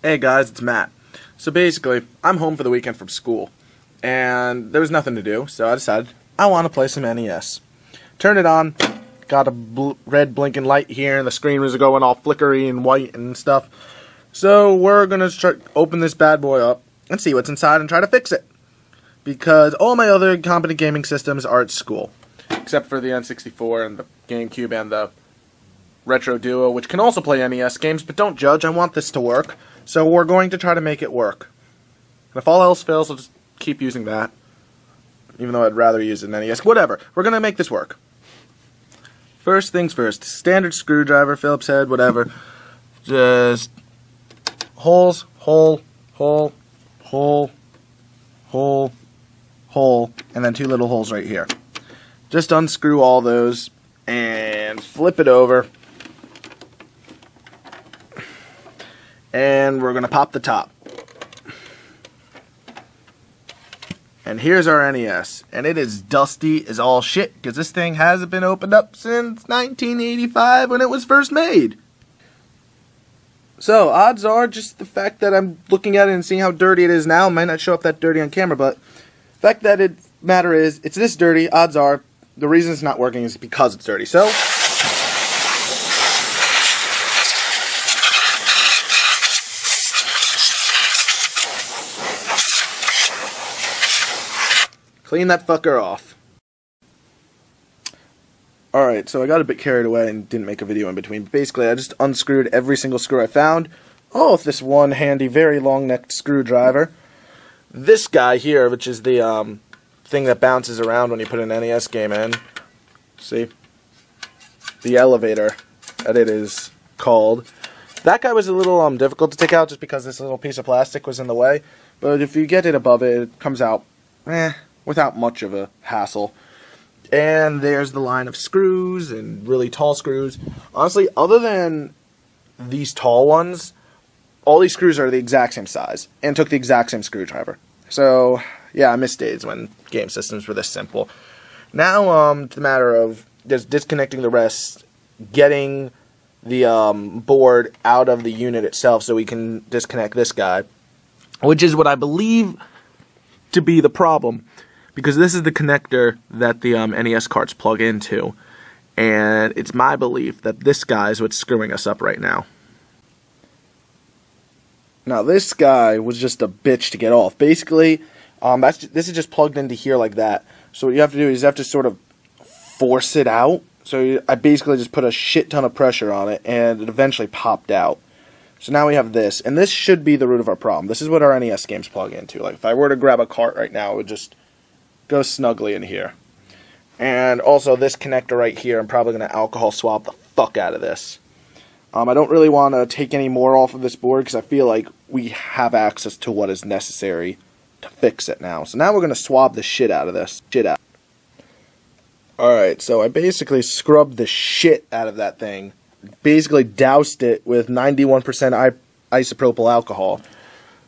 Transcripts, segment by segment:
Hey guys, it's Matt. So basically, I'm home for the weekend from school, and there was nothing to do, so I decided I want to play some NES. Turned it on, got a red blinking light here, and the screen was going all flickery and white and stuff. So we're going to open this bad boy up and see what's inside and try to fix it. Because all my other competent gaming systems are at school, except for the N64 and the GameCube and the Retro Duo, which can also play NES games, but don't judge, I want this to work. So we're going to try to make it work. And if all else fails, I'll just keep using that. Even though I'd rather use an NES. Whatever. We're going to make this work. First things first. Standard screwdriver, Phillips head, whatever. Just holes, hole, hole, hole, hole, hole, and then two little holes right here. Just unscrew all those and flip it over. And we're going to pop the top. And here's our NES. And it is dusty as all shit, because this thing hasn't been opened up since 1985 when it was first made. So, odds are, just the fact that I'm looking at it and seeing how dirty it is now might not show up that dirty on camera, but the fact that it matter is, it's this dirty, odds are, the reason it's not working is because it's dirty. So, clean that fucker off. Alright, so I got a bit carried away and didn't make a video in between. Basically, I just unscrewed every single screw I found. Oh, with this one handy, very long-necked screwdriver. This guy here, which is the thing that bounces around when you put an NES game in. See? The elevator, that it is called. That guy was a little difficult to take out just because this little piece of plastic was in the way. But if you get it above it, it comes out, without much of a hassle. And there's the line of screws and really tall screws. Honestly, other than these tall ones, all these screws are the exact same size and took the exact same screwdriver. So, yeah, I miss days when game systems were this simple. Now, it's a matter of just disconnecting the rest, getting the board out of the unit itself so we can disconnect this guy, which is what I believe to be the problem. Because this is the connector that the NES carts plug into. And it's my belief that this guy is what's screwing us up right now. Now this guy was just a bitch to get off. Basically, this is just plugged into here like that. So what you have to do is you have to sort of force it out. So I basically just put a shit ton of pressure on it and it eventually popped out. So now we have this. And this should be the root of our problem. This is what our NES games plug into. Like if I were to grab a cart right now, it would just go snugly in here. And also this connector right here, I'm probably going to alcohol swab the fuck out of this. I don't really want to take any more off of this board because I feel like we have access to what is necessary to fix it now. So now we're going to swab the shit out of this. Alright, so I basically scrubbed the shit out of that thing. Basically doused it with 91% isopropyl alcohol.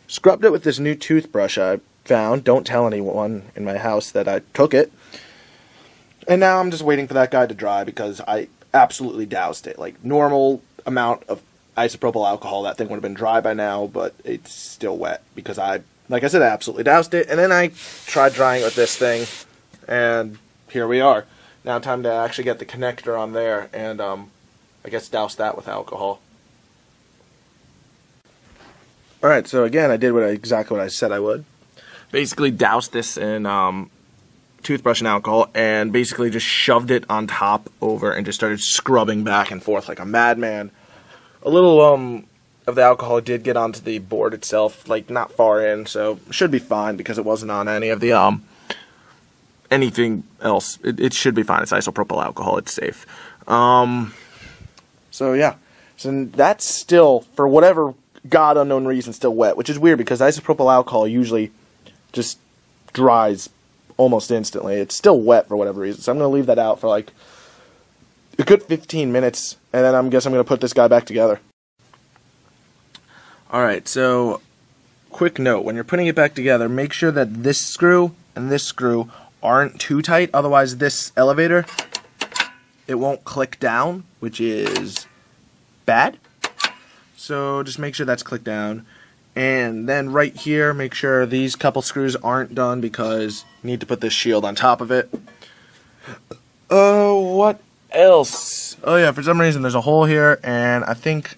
Scrubbed it with this new toothbrush I found. Don't tell anyone in my house that I took it. And now I'm just waiting for that guy to dry because I absolutely doused it. Like, normal amount of isopropyl alcohol, that thing would have been dry by now, but it's still wet because like I said, I absolutely doused it. And then I tried drying it with this thing, and here we are. Now time to actually get the connector on there and, I guess douse that with alcohol. Alright, so again, I did exactly what I said I would. Basically doused this in toothbrush and alcohol and basically just shoved it on top over and just started scrubbing back and forth like a madman. A little of the alcohol did get onto the board itself, like not far in, so should be fine because it wasn't on any of the anything else. It should be fine. It's isopropyl alcohol. It's safe. So yeah. So that's still, for whatever god unknown reason, still wet, which is weird because isopropyl alcohol usually just dries almost instantly. It's still wet for whatever reason. So I'm going to leave that out for like a good 15 minutes, and then I guess I'm going to put this guy back together. Alright, so quick note, when you're putting it back together, make sure that this screw and this screw aren't too tight, otherwise this elevator, it won't click down, which is bad. So just make sure that's clicked down. And then right here, make sure these couple screws aren't done because you need to put this shield on top of it. What else? Oh yeah, for some reason there's a hole here, and I think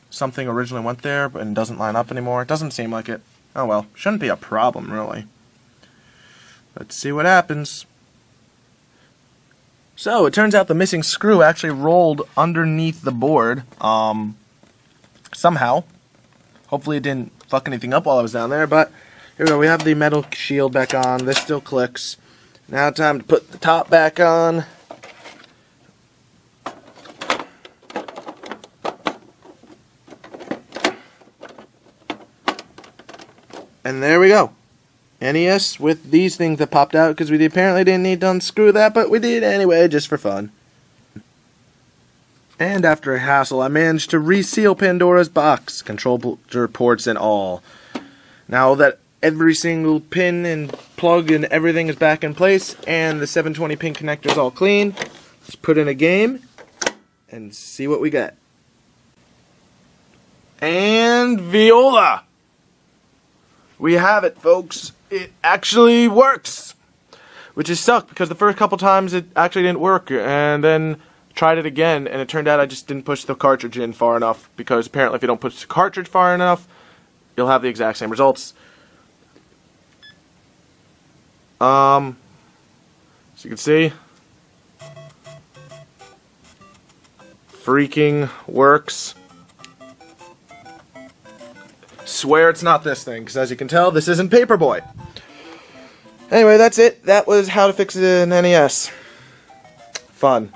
something originally went there, but it doesn't line up anymore. It doesn't seem like it. Oh well, shouldn't be a problem really. Let's see what happens. So, it turns out the missing screw actually rolled underneath the board, somehow. Hopefully it didn't fuck anything up while I was down there, but here we go. We have the metal shield back on. This still clicks. Now time to put the top back on. And there we go. NES with these things that popped out because we apparently didn't need to unscrew that, but we did anyway, just for fun. And after a hassle, I managed to reseal Pandora's box, controller ports and all. Now that every single pin and plug and everything is back in place, and the 720 pin connector is all clean, let's put in a game and see what we get. And Viola! We have it, folks. It actually works, which is sucked because the first couple times it actually didn't work, and then tried it again, and it turned out I just didn't push the cartridge in far enough, because apparently if you don't push the cartridge far enough, you'll have the exact same results. As you can see, freaking works. Swear it's not this thing, because as you can tell, this isn't Paperboy. Anyway, that's it. That was how to fix an NES. Fun.